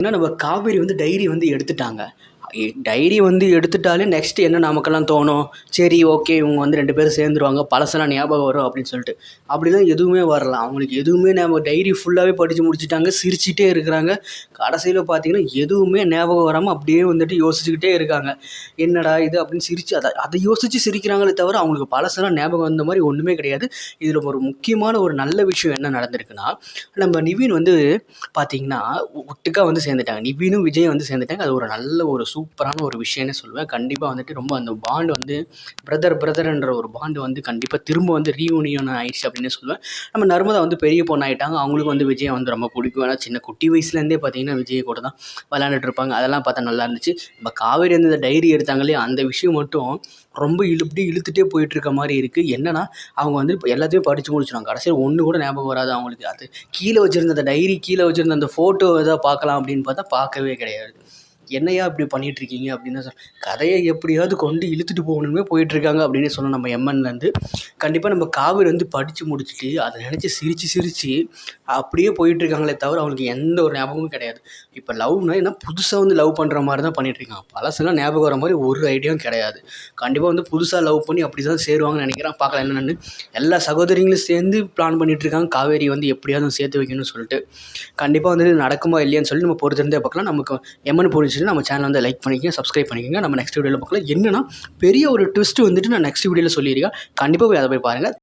ஏன்னா நம்ம காவேரி வந்து டைரி வந்து எடுத்துட்டாங்க. டைரி வந்து எடுத்துட்டாலே நெக்ஸ்ட்டு என்ன நமக்கெல்லாம் தோணும், சரி ஓகே இவங்க வந்து 2 பேரும் சேர்ந்துருவாங்க, பழசெல்லாம் ஞாபகம் வரும் அப்படின்னு சொல்லிட்டு. அப்படிலாம் எதுவுமே வரல. அவங்களுக்கு எதுவுமே டைரி ஃபுல்லாவே படிச்சு முடிச்சுட்டாங்க. சிரிச்சுட்டே இருக்கிறாங்க. கடைசியில பார்த்தீங்கன்னா, எதுவுமே ஞாபகம் வராம அப்படியே வந்துட்டு யோசிச்சுக்கிட்டே இருக்காங்க. என்னடா இது அப்படின்னு சிரிச்சு அத யோசிச்சு சிரிக்கிறாங்களே தவிர, அவங்களுக்கு பழசெல்லாம் ஞாபகம் வந்த மாரி ஒண்ணுமே கிடையாது. இதுல ஒரு முக்கியமான ஒரு நல்ல விஷயம் என்ன நடந்திருக்குன்னா, நம்ம நிவின் வந்து பார்த்தீங்கன்னா, ஒட்டுக்கா வந்து சேர்ந்துட்டாங்க. நிவினும், விஜயும் வந்து சேர்ந்துட்டாங்க. அது ஒரு நல்ல ஒரு சூப்பரான ஒரு விஷயம்னே சொல்லுவேன். கண்டிப்பா வந்துட்டு ரொம்ப அந்த பாண்ட் வந்து பிரதர்ன்ற ஒரு பாண்ட் வந்து கண்டிப்பா திரும்ப வந்து ரீயூனியன் ஆயிடுச்சு அப்டின்னே சொல்லுவேன். நம்ம நர்மதா வந்து பெரிய பொண்ணாயிட்டாங்க. அவங்களுக்கும் வந்து விஜய வந்து ரொம்ப பிடிக்கும். ஏன்னா சின்ன குட்டி வயசுலேருந்தே பார்த்தீங்கன்னா, விஜய் கூட தான் விளையாண்டுட்டு இருப்பாங்க. அதெல்லாம் பார்த்தா நல்லா இருந்துச்சு. நம்ம காவேரி வந்து இந்த டைரி எடுத்தாங்க இல்லையா, அந்த விஷயம் மட்டும் ரொம்ப இப்டி இழுத்துட்டே போயிட்டு இருக்க மாரி இருக்கு. என்னன்னா, அவங்க வந்து இப்ப எல்லாத்தையும் படிச்சு முடிச்சுருவாங்க. கடைசியில ஒண்ணு கூட ஞாபகம் வராது அவங்களுக்கு. அது கீழ வச்சிருந்த அந்த டைரி கீழ வச்சிருந்த அந்த ஃபோட்டோ ஏதா பார்க்கலாம் அப்படின்னு பார்த்தா பார்க்கவே கிடையாது. என்னய்யா இப்படி பண்ணிட்டு இருக்கீங்க அப்படின்னு தான் கதையை எப்படியாவது கொண்டு இழுத்துட்டு போகணுமே போயிட்டு இருக்காங்க அப்படின்னு சொன்னோம் நம்ம எம்என்லேருந்து. கண்டிப்பாக நம்ம காவேரி வந்து படித்து முடிச்சுட்டு அதை நினச்சி சிரித்து சிரித்து அப்படியே போயிட்டு இருக்காங்களே தவிர அவங்களுக்கு எந்த ஒரு ஞாபகமும் கிடையாது. இப்போ லவ்னா என்ன புதுசாக வந்து லவ் பண்ணுற மாதிரி தான் பண்ணிட்டு இருக்காங்க. பழசுலாம் ஞாபகம் வர மாதிரி ஒரு ஐடியாவும் கிடையாது. கண்டிப்பாக வந்து புதுசாக லவ் பண்ணி அப்படி தான் சேருவாங்கன்னு நினைக்கிறேன். பார்க்கலாம் என்னென்னு. எல்லா சகோதரிகளும் சேர்ந்து பிளான் பண்ணிட்டு இருக்காங்க காவேரி வந்து எப்படியாவது சேர்த்து வைக்கணும்னு சொல்லிட்டு. கண்டிப்பாக வந்து இது நடக்குமா இல்லையான்னு சொல்லி நம்ம பொறுத்திருந்தே பார்க்கலாம். நமக்கு எம்மன் பிடிச்சிச்சுன்னா நம்ம சேனல் வந்து லைக் பண்ணிக்கங்க, சப்ஸ்கிரைப் பண்ணிக்கங்க. நம்ம நெக்ஸ்ட் வீடியோவில் பார்க்கலாம். என்னன்னா பெரிய ஒரு ட்விஸ்ட் வந்துட்டு நான் நெக்ஸ்ட் வீடியோவில் சொல்லியிருக்கேன். கண்டிப்பாக போய் அதை போய் பாருங்கள்.